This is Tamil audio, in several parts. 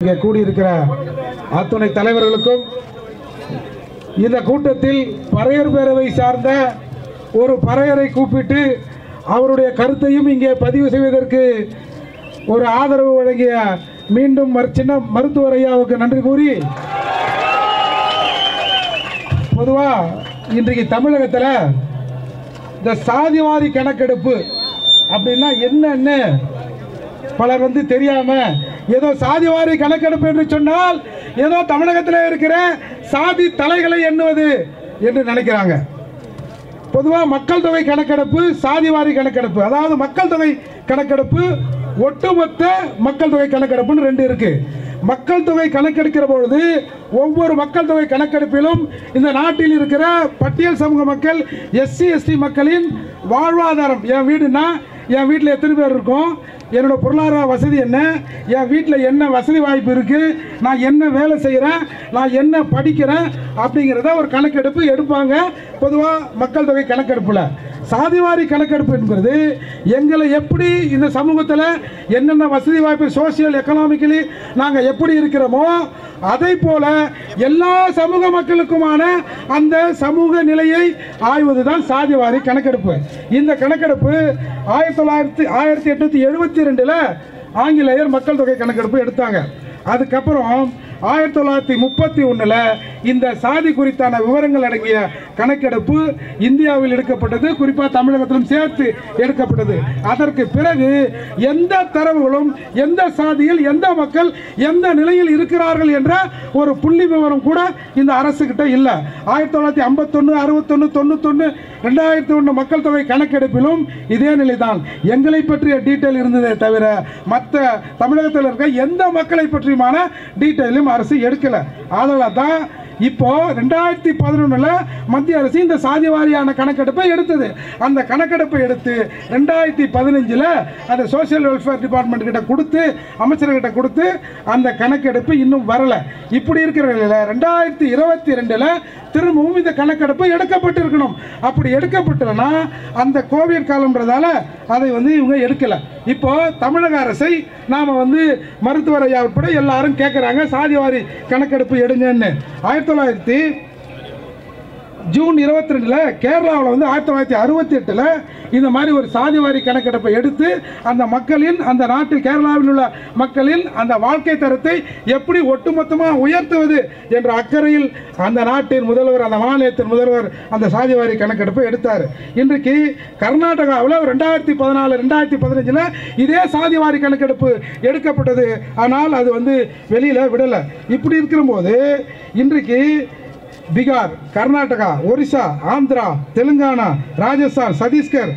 இங்கே கூடியிருக்கிற அத்துணை தலைவர்களுக்கும் இந்த கூட்டத்தில் பறையர் பேரவை சார்ந்த ஒரு பறையரை கூப்பிட்டு அவருடைய கருத்தையும் இங்கே பதிவு செய்வதற்கு ஒரு ஆதரவு வழங்கிய மீண்டும் சின்ன மருத்துவர் ஐயாவுக்கு நன்றி கூறி, பொதுவாக இன்றைக்கு தமிழகத்தில் இந்த சாதிவாரி கணக்கெடுப்பு அப்படின்னா என்னன்னு பலர் தெரியாம ஏதோ சாதிவாரி கணக்கெடுப்பு என்று சொன்னால் ஏதோ தமிழகத்தில் இருக்கிற சாதி தலைகளை எண்ணுவது என்று நினைக்கிறாங்க. பொதுவாக மக்கள் தொகை கணக்கெடுப்பு, சாதிவாரி கணக்கெடுப்பு, அதாவது மக்கள் தொகை கணக்கெடுப்பு, ஒட்டுமொத்த மக்கள் தொகை கணக்கெடுப்புன்னு ரெண்டு இருக்கு. மக்கள் தொகை கணக்கெடுக்கிற பொழுது ஒவ்வொரு மக்கள் தொகை கணக்கெடுப்பிலும் இந்த நாட்டில் இருக்கிற பட்டியல் சமூக மக்கள், எஸ்சி எஸ்டி மக்களின் வாழ்வாதாரம், என் வீடுனா என் வீட்டில் எத்தனை பேர் இருக்கும், என்னோட பொருளாதார வசதி என்ன, என் வீட்டில் என்ன வசதி வாய்ப்பு இருக்குது, நான் என்ன வேலை செய்கிறேன், நான் என்ன படிக்கிறேன் அப்படிங்கிறத ஒரு கணக்கெடுப்பு எடுப்பாங்க பொதுவாக மக்கள் தொகை கணக்கெடுப்பில். சாதிவாரி கணக்கெடுப்பு என்பது எங்களை எப்படி இந்த சமூகத்தில் என்னென்ன வசதி வாய்ப்பு, சோசியல் எக்கனாமிக்கலி நாங்கள் எப்படி இருக்கிறோமோ அதை போல எல்லா சமூக மக்களுக்குமான அந்த சமூக நிலையை ஆய்வது தான் சாதிவாரி கணக்கெடுப்பு. இந்த கணக்கெடுப்பு 1872 ஆங்கிலேயர் மக்கள் தொகை கணக்கெடுப்பு எடுத்தாங்க. அதுக்கப்புறம் 1931 இந்த சாதி குறித்தான விவரங்கள் அடங்கிய கணக்கெடுப்பு இந்தியாவில் எடுக்கப்பட்டது, குறிப்பாக தமிழகத்திலும் சேர்த்து எடுக்கப்பட்டது. அதற்கு பிறகு எந்த தரவுகளும் எந்த சாதியில் எந்த மக்கள் எந்த நிலையில் இருக்கிறார்கள் என்ற ஒரு புள்ளி விவரம் கூட இந்த அரசு கிட்ட இல்லை. 1951, 61, 91, 2001 மக்கள் தொகை கணக்கெடுப்பிலும் இதே நிலைதான். எங்களை பற்றிய டீட்டெயில் இருந்ததே தவிர மற்ற தமிழகத்தில் இருக்க எந்த மக்களை பற்றியுமான டீட்டெயிலும் அரசு எடுக்கல. அதனால தான் இப்போ 2011 மத்திய அரசு இந்த சாதி வாரியான கணக்கெடுப்பை எடுத்தது. அந்த கணக்கெடுப்பை எடுத்து 2015 அந்த சோசியல் வெல்ஃபேர் டிபார்ட்மெண்ட் கிட்ட கொடுத்து, அமைச்சர்கிட்ட கொடுத்து, அந்த கணக்கெடுப்பு இன்னும் வரல. இப்படி இருக்கிற நிலையில் 2022 திரும்பவும் இந்த கணக்கெடுப்பு எடுக்கப்பட்டிருக்கணும். அப்படி எடுக்கப்பட்டதுன்னா அந்த கோவிட் காலம்ன்றதால அதை இவங்க எடுக்கல. இப்போ தமிழக அரசை நாம மருத்துவர் ஐயா உட்பட எல்லாரும் கேட்குறாங்க சாதிவாரி கணக்கெடுப்பு எடுங்கன்னு. ஜூன் 22 கேரளாவில் 1968 இந்த மாதிரி ஒரு சாதிவாரி கணக்கெடுப்பை எடுத்து அந்த மக்களின், அந்த நாட்டில் கேரளாவில் உள்ள மக்களின் அந்த வாழ்க்கை தரத்தை எப்படி ஒட்டுமொத்தமாக உயர்த்துவது என்ற அக்கறையில் அந்த நாட்டின் முதல்வர், அந்த மாநிலத்தின் முதல்வர் அந்த சாதிவாரி கணக்கெடுப்பை எடுத்தார். இன்றைக்கு கர்நாடகாவில் 2014, 2015 இதே சாதிவாரி கணக்கெடுப்பு எடுக்கப்பட்டது. ஆனால் அது வெளியில் விடலை. இப்படி இருக்கிறபோது இன்றைக்கு பீகார், கர்நாடகா, ஒரிசா, ஆந்திரா, தெலுங்கானா, ராஜஸ்தான், சத்தீஸ்கர்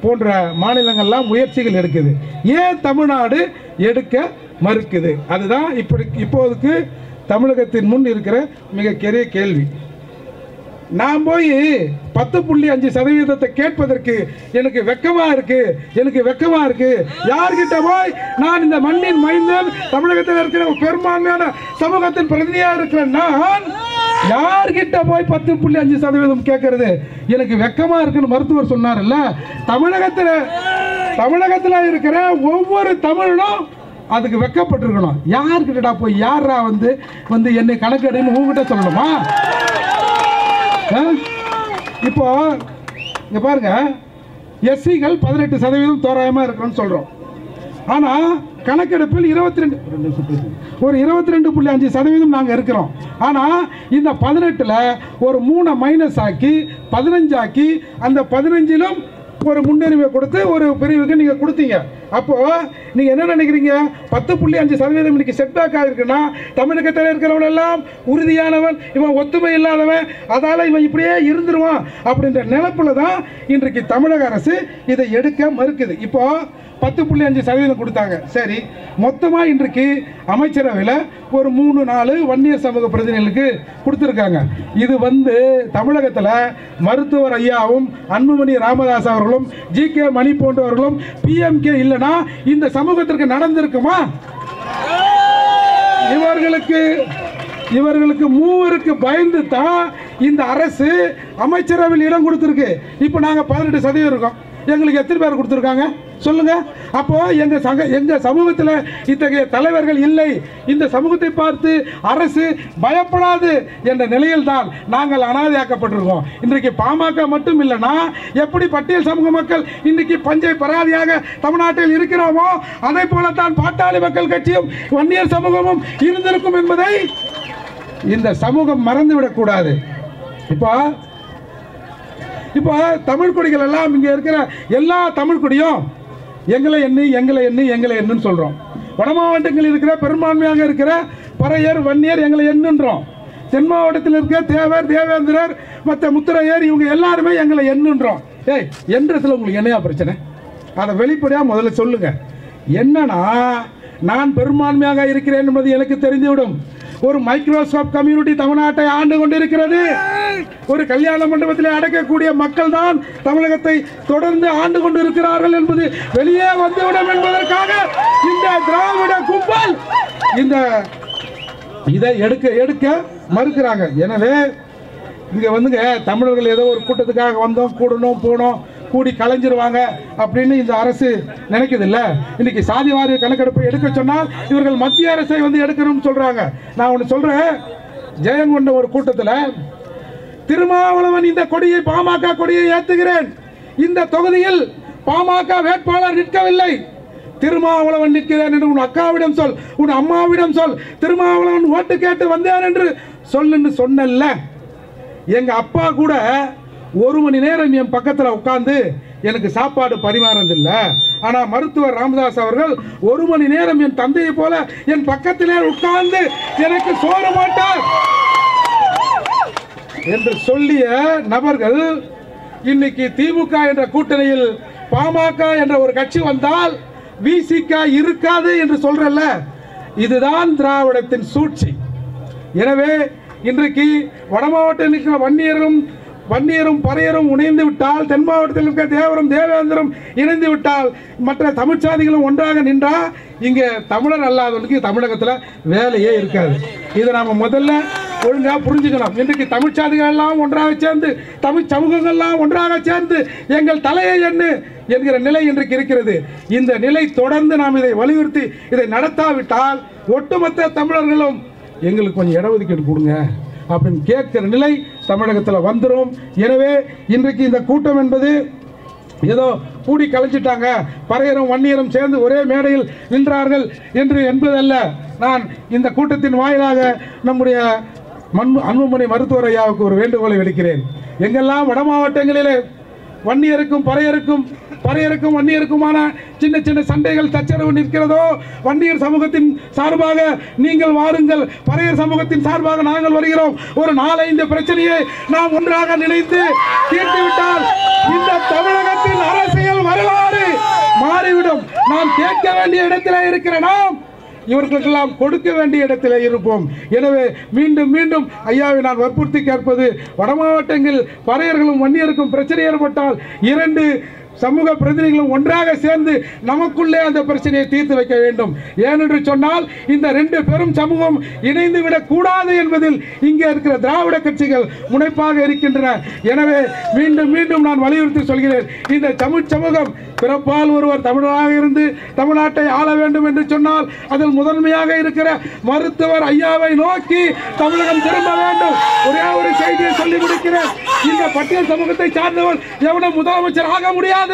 போன்ற மாநிலங்கள்லாம் முயற்சிகள் எடுக்குது. ஏன் தமிழ்நாடு எடுக்க மறுக்குது? அதுதான் இப்போதைக்கு தமிழகத்தின் முன் இருக்கிற மிகப்பெரிய கேள்வி. நான் போய் 10.5% கேட்பதற்கு எனக்கு வெக்கமா இருக்கு. யார்கிட்ட போய் நான் இந்த மண்ணின் மைந்தன், தமிழகத்தில் இருக்கிற பெரும்பான்மையான சமூகத்தின் பிரதிநிதியாக இருக்கிற நான் யார்கிட்ட போய் 10.5% கேட்கறது எனக்கு வெக்கமா இருக்குன்னு மருத்துவர் சொன்னார்ல. தமிழகத்தில் இருக்கிற ஒவ்வொரு தமிழனும் அதுக்கு வெக்கப்பட்டிருக்கணும். யார்கிட்டடா போய் யாரா என்னை கணக்கெடுன்னு உங்ககிட்ட சொல்லணுமா? இப்போ இங்க பாருங்க, எஸ்சிகள் 18% தோராயமா இருக்கணும்னு சொல்றோம். ஆனா கணக்கெடுப்பில் 22.5% நாங்கள் இருக்கிறோம். ஆனால் இந்த 18 ஒரு 3 மைனஸ் ஆக்கி 15 ஆக்கி அந்த 15லும் ஒரு முன்னுரிமை கொடுத்து ஒரு பிரிவுக்கு நீங்கள் கொடுத்தீங்க. அப்போது நீங்கள் என்ன நினைக்கிறீங்க? 10.5% இன்னைக்கு செட்பேக் ஆகிருக்குன்னா தமிழகத்தில் இருக்கிறவன் எல்லாம் உறுதியானவன், இவன் ஒத்துமை இல்லாதவன், அதால் இவன் இப்படியே இருந்துருவான் அப்படின்ற நிலப்பில் தான் இன்றைக்கு தமிழக அரசு இதை எடுக்க மறுக்குது. இப்போது 10.5% கொடுத்தாங்க. சரி, மொத்தமாக இன்றைக்கு அமைச்சரவையில் ஒரு 3-4 வன்னியர் சமூக பிரதிநிதிகளுக்கு கொடுத்துருக்காங்க. இது தமிழகத்தில் மருத்துவர் ஐயாவும் அன்புமணி ராமதாஸ் அவர்களும் GK மணி போன்றவர்களும் PMK இல்லைன்னா இந்த சமூகத்திற்கு நடந்திருக்குமா? இவர்களுக்கு மூவருக்கு பயந்து தான் இந்த அரசு அமைச்சரவையில் இடம் கொடுத்துருக்கு. இப்போ நாங்கள் 18% இருக்கோம். எங்களுக்கு எத்தனை பேர் கொடுத்துருக்காங்க சொல்லுங்க. அப்போ எங்க சமூகத்தில் இத்தகைய தலைவர்கள் இல்லை. இந்த சமூகத்தை பார்த்து அரசு பயப்படாது என்ற நிலையில் தான் நாங்கள் அனாதையாக்கப்பட்டிருக்கோம். இன்றைக்கு பாமக மட்டும் இல்லைன்னா எப்படி பட்டியல் சமூக மக்கள் இன்றைக்கு பஞ்சை பராதியாக தமிழ்நாட்டில் இருக்கிறோமோ அதே போலத்தான் பாட்டாளி மக்கள் கட்சியும் வன்னியர் சமூகமும் இருந்திருக்கும் என்பதை இந்த சமூகம் மறந்துவிடக் கூடாது. இப்போ தமிழ் குடிகள் எல்லாம் இங்கே இருக்கிற எல்லா தமிழ் குடியும் எங்களை எண்ணுன்னு சொல்கிறோம். வட மாவட்டங்களில் இருக்கிற பெரும்பான்மையாக இருக்கிற பறையர் வன்னியர் எங்களை எண்ணுன்றோம். தென் மாவட்டத்தில் இருக்கிற தேவர் தேவேந்திரர் மற்ற முத்திரையர் இவங்க எல்லாருமே எங்களை எண்ணுன்றோம். என்றதுல உங்களுக்கு என்னையா பிரச்சனை? அதை வெளிப்படையாக முதல்ல சொல்லுங்க. என்னன்னா நான் பெரும்பான்மையாக இருக்கிறேன் என்பது எனக்கு தெரிந்துவிடும். ஒரு மைக்ரோசாப்ட் கம்யூனிட்டி தமிழ்நாட்டை ஆண்டு கொண்டிருக்கிறது. ஒரு கல்யாண மண்டபத்தில் அடைக்கக்கூடிய மக்கள் தான் தமிழகத்தை தொடர்ந்து ஆண்டு கொண்டிருக்கிறார்கள் என்பது வெளியே வந்துவிடும் என்பதற்காக இந்த திராவிட கும்பல் இதை எடுக்க மறுக்கிறாங்க. எனவே இங்க வந்துங்க தமிழர்கள் ஏதோ ஒரு கூட்டத்துக்காக வந்தோம், கூடணும் போனோம், கூடி கலைஞ்சிருவாங்க அப்படின்னு இந்த அரசு நினைக்குது இல்ல. இன்னைக்கு சாதிவாரி கணக்கெடுப்பை எடுக்க சொன்னால் இவர்கள் மத்திய அரசை வந்து எடுக்கணும்னு சொல்றாங்க. நான் ஒன்று சொல்றேன், ஜெயங்கொண்ட ஒரு கூட்டத்தில் திருமாவளவன் இந்த கொடியை பாமக கொடியை ஏற்றுகிறேன், இந்த தொகுதியில் பாமக வேட்பாளர் நிற்கவில்லை, திருமாவளவன் நிற்கிறேன் என்று உன் அக்காவிடம் சொல், உன் அம்மாவிடம் சொல், திருமாவளவன் ஓட்டு கேட்டு வந்தேன் என்று சொல்லுன்னு சொன்னல்ல. எங்க அப்பா கூட ஒரு மணி நேரம் என் பக்கத்தில் உட்கார்ந்து எனக்கு சாப்பாடு பரிமாறதில்லை. ஆனால் மருத்துவர் ராமதாஸ் அவர்கள் ஒரு மணி நேரம் என் தந்தையை போல என் பக்கத்திலே உட்கார்ந்து எனக்கு சோறு போட்டார் என்று சொல்லிய நபர்கள் இன்னைக்கு திமுக என்ற கூட்டணியில் பாமக என்ற ஒரு கட்சி வந்தால் விசிக இருக்காது என்று சொல்றல்ல. இதுதான் திராவிடத்தின் சூழ்ச்சி. எனவே இன்றைக்கு வட மாவட்டத்தில் இருக்கிற வன்னியரும் பறையரும் இணைந்து விட்டால், தென் மாவட்டத்தில் இருக்கிற தேவரும் தேவேந்திரம் இணைந்து விட்டால், மற்ற தமிழ் சாதிகளும் ஒன்றாக நின்றா இங்கே தமிழர் அல்லாதவனுக்கு தமிழகத்தில் வேலையே இருக்காது. இதை நாம முதல்ல ஒழுங்கா புரிஞ்சுக்கணும். இன்றைக்கு தமிழ் சாதிகள் எல்லாம் ஒன்றாக சேர்ந்து, தமிழ் சமூகங்கள்லாம் ஒன்றாக சேர்ந்து எங்கள் தலையை எண்ணு என்கிற நிலை இன்றைக்கு இருக்கிறது. இந்த நிலை தொடர்ந்து நாம் இதை வலியுறுத்தி இதை நடத்தாவிட்டால் ஒட்டுமொத்த தமிழர்களும் எங்களுக்கு கொஞ்சம் இடஒதுக்கீடு கொடுங்க அப்படின்னு கேட்கிற நிலை தமிழகத்தில் வந்துடும். எனவே இன்றைக்கு இந்த கூட்டம் என்பது ஏதோ கூடி கலைச்சிட்டாங்க, பறையரும் வன்னியரும் சேர்ந்து ஒரே மேடையில் நின்றார்கள் என்பதல்ல. நான் இந்த கூட்டத்தின் வாயிலாக நம்முடைய அன்புமணி மருத்துவர் ஐயாவுக்கு ஒரு வேண்டுகோளை விடுக்கிறேன். எங்கெல்லாம் வட மாவட்டங்களிலே வன்னியருக்கும் வன்னியருக்குமான சின்ன சின்ன சண்டைகள் சச்சரவு நிற்கிறதோ, வன்னியர் சமூகத்தின் சார்பாக நீங்கள் வாருங்கள், பறையர் சமூகத்தின் சார்பாக நாங்கள் வருகிறோம். ஒரு 4-5 பிரச்சனையை நாம் ஒன்றாக நினைத்து தீர்த்துவிட்டால் இந்த தமிழகத்தின் அரசியல் வரலாறு மாறிவிடும். நாம் கேட்க வேண்டிய இடத்திலே இருக்கிற நாம் இவர்களுக்கெல்லாம் கொடுக்க வேண்டிய இடத்திலே இருப்போம். எனவே மீண்டும் மீண்டும் ஐயாவை நான் வற்புறுத்தி கேட்பது, வட மாவட்டங்களில் பறையர்களும் வன்னியருக்கும் பிரச்சனை ஏற்பட்டால் 2 சமூக பிரதிநிதிகளும் ஒன்றாக சேர்ந்து நமக்குள்ளே அந்த பிரச்சனையை தீர்த்து வைக்க வேண்டும். ஏனென்று சொன்னால் இந்த 2 பெரும் சமூகம் இணைந்து விடக் கூடாது என்பதில் இங்கே இருக்கிற திராவிட கட்சிகள் முனைப்பாக இருக்கின்றன. எனவே மீண்டும் மீண்டும் நான் வலியுறுத்தி சொல்கிறேன், இந்த தமிழ் சமூகம் பிறப்பால் ஒருவர் தமிழராக இருந்து தமிழ்நாட்டை ஆள வேண்டும் என்று சொன்னால் அதில் முதன்மையாக இருக்கிற மருத்துவர் ஐயாவை நோக்கி தமிழகம் திரும்ப வேண்டும். ஒரே ஒரு செய்தியை சொல்லி முடிக்கிறேன். இந்த பட்டியல் சமூகத்தை சார்ந்தவர் எவனும் முதலமைச்சர் ஆக முடியாது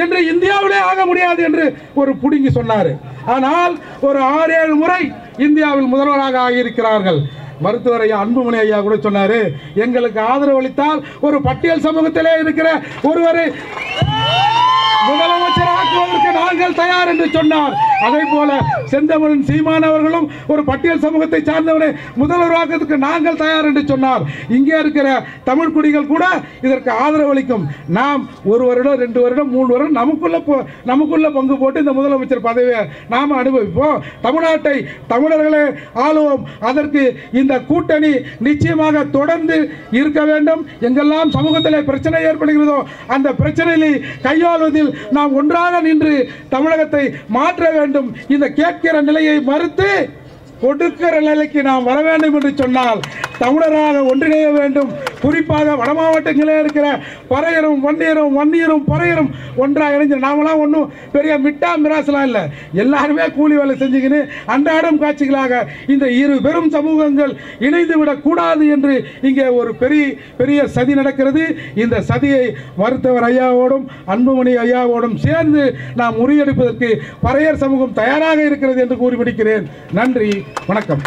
என்று, இந்தியாவிலே ஆக முடியாது என்று ஒரு புடுங்கி சொன்னார். ஆனால் ஒரு 6-7 முறை இந்தியாவில் முதல்வராக ஆகியிருக்கிறார்கள். மருத்துவர் ஐயா அன்புமணி ஐயா கூட சொன்னாரு, எங்களுக்கு ஆதரவு அளித்தால் ஒரு பட்டியல் சமூகத்திலே இருக்கிற ஒருவரை முதலமைச்சர் ஆக்குவதற்கு நாங்கள் தயார் என்று சொன்னார். அதே போல செந்தமிழன் சீமான் அவர்களும் ஒரு பட்டியல் சமூகத்தை சார்ந்தவரை முதல்வராக்குவதற்கு நாங்கள் தயார் என்று சொன்னார். இங்கே இருக்கிற தமிழ் குடிகள் கூட இதற்கு ஆதரவு அளிக்கும். நாம் 1 வருடம் 2 வருடம் 3 வருடம் நமக்குள்ள பங்கு போட்டு இந்த முதலமைச்சர் பதவியை நாம் அனுபவிப்போம். தமிழ்நாட்டை தமிழர்களே ஆளுவோம். அதற்கு இந்த கூட்டணி நிச்சயமாக தொடர்ந்து இருக்க வேண்டும். எங்கெல்லாம் சமூகத்திலே பிரச்சனை ஏற்படுகிறதோ அந்த பிரச்சனையை கையாள்வதில் நாம் ஒன்றாக நின்று தமிழகத்தை மாற்ற வேண்டும். இந்த கேட்கிற நிலையை மறுத்து கொடுக்கிற நிலைக்கு நாம் வர வேண்டும் என்று சொன்னால் தமிழராக ஒன்றிணைய வேண்டும். குறிப்பாக வட மாவட்டங்களே இருக்கிற பறையரும் வன்னியரும் பறையரும் ஒன்றாக இணைஞ்சு, நாமெல்லாம் ஒன்றும் பெரிய மிட்டா மிராசலாம் இல்லை, எல்லாருமே கூலி வேலை செஞ்சுக்கின்னு அன்றாடம் காட்சிகளாக இந்த இரு பெரும் சமூகங்கள் இணைந்து விடக்கூடாது என்று இங்கே ஒரு பெரிய சதி நடக்கிறது. இந்த சதியை மருத்துவர் ஐயாவோடும் அன்புமணி ஐயாவோடும் சேர்ந்து நாம் முறியடிப்பதற்கு பறையர் சமூகம் தயாராக இருக்கிறது என்று கூறி முடிக்கிறேன். நன்றி, வணக்கம்.